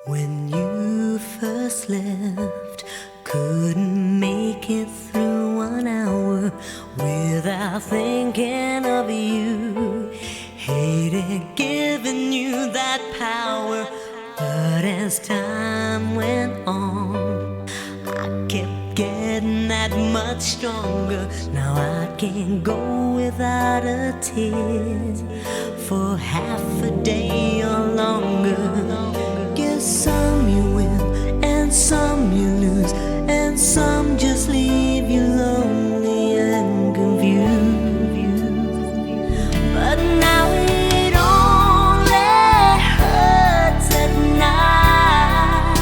When you first left, couldn't make it through 1 hour without thinking of you. Hated giving you that power, but as time went on, I kept getting that much stronger. Now I can't go without a tear for half a day or longer. Guess some you win and some you lose, and some just leave you lonely and confused. But now it only hurts at night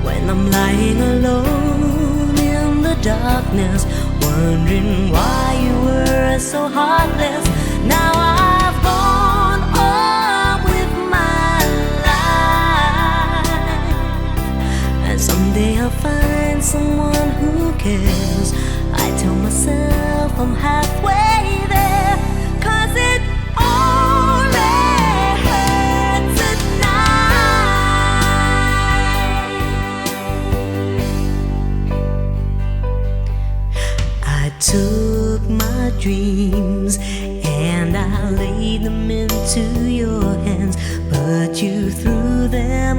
when I'm lying alone in the darkness, wondering why you were so heartless. Now I've gone on with my life, and someday I'll find someone who cares. I tell myself I'm halfway there, 'cause it only hurts at night. I took my dreams and I laid them into your hands, but you threw them